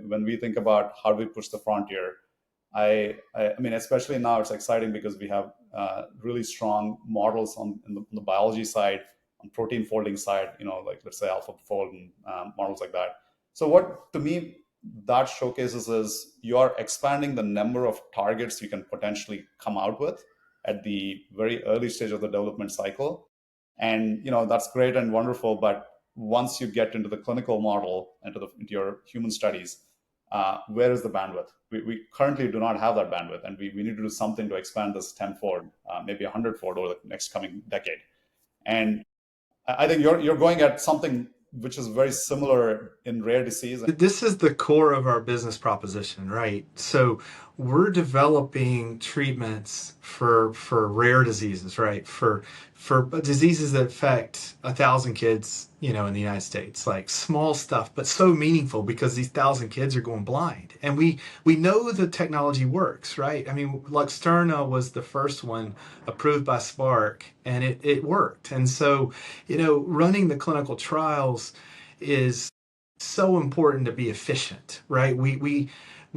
when we think about how do we push the frontier, I mean, especially now it's exciting because we have really strong models on the biology side, on protein folding side, like let's say AlphaFold and models like that. So what to me that showcases is you are expanding the number of targets you can potentially come out with at the very early stage of the development cycle. And that's great and wonderful, but once you get into the clinical model, into your human studies, where is the bandwidth? We currently do not have that bandwidth, and we need to do something to expand this tenfold, maybe 100-fold over the next coming decade. And I think you're going at something which is very similar in rare disease. This is the core of our business proposition, right? So we're developing treatments for rare diseases, right? For diseases that affect 1,000 kids, in the United States, like small stuff, but so meaningful because these 1,000 kids are going blind, and we know the technology works, right? I mean, Luxturna was the first one approved by Spark, and it worked, and so running the clinical trials is so important to be efficient, right? We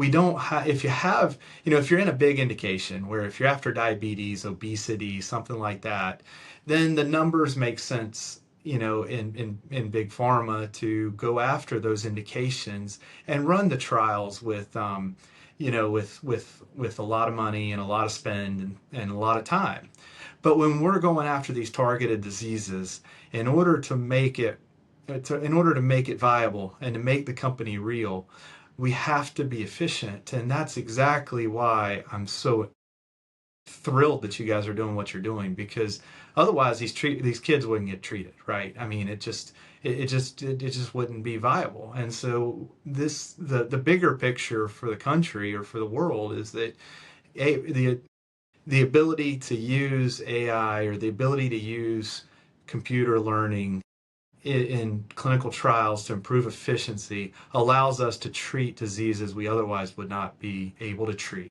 don't have, if you have, if you're in a big indication where if you're after diabetes, obesity, something like that, then the numbers make sense, in big pharma to go after those indications and run the trials with, with a lot of money and a lot of spend and a lot of time. But when we're going after these targeted diseases, in order to make it viable and to make the company real, we have to be efficient. And that's exactly why I'm so thrilled that you guys are doing what you're doing, because otherwise these kids wouldn't get treated, right? I mean, it just wouldn't be viable. And so the bigger picture for the country or for the world is that the ability to use AI or the ability to use computer learning in clinical trials to improve efficiency allows us to treat diseases we otherwise would not be able to treat.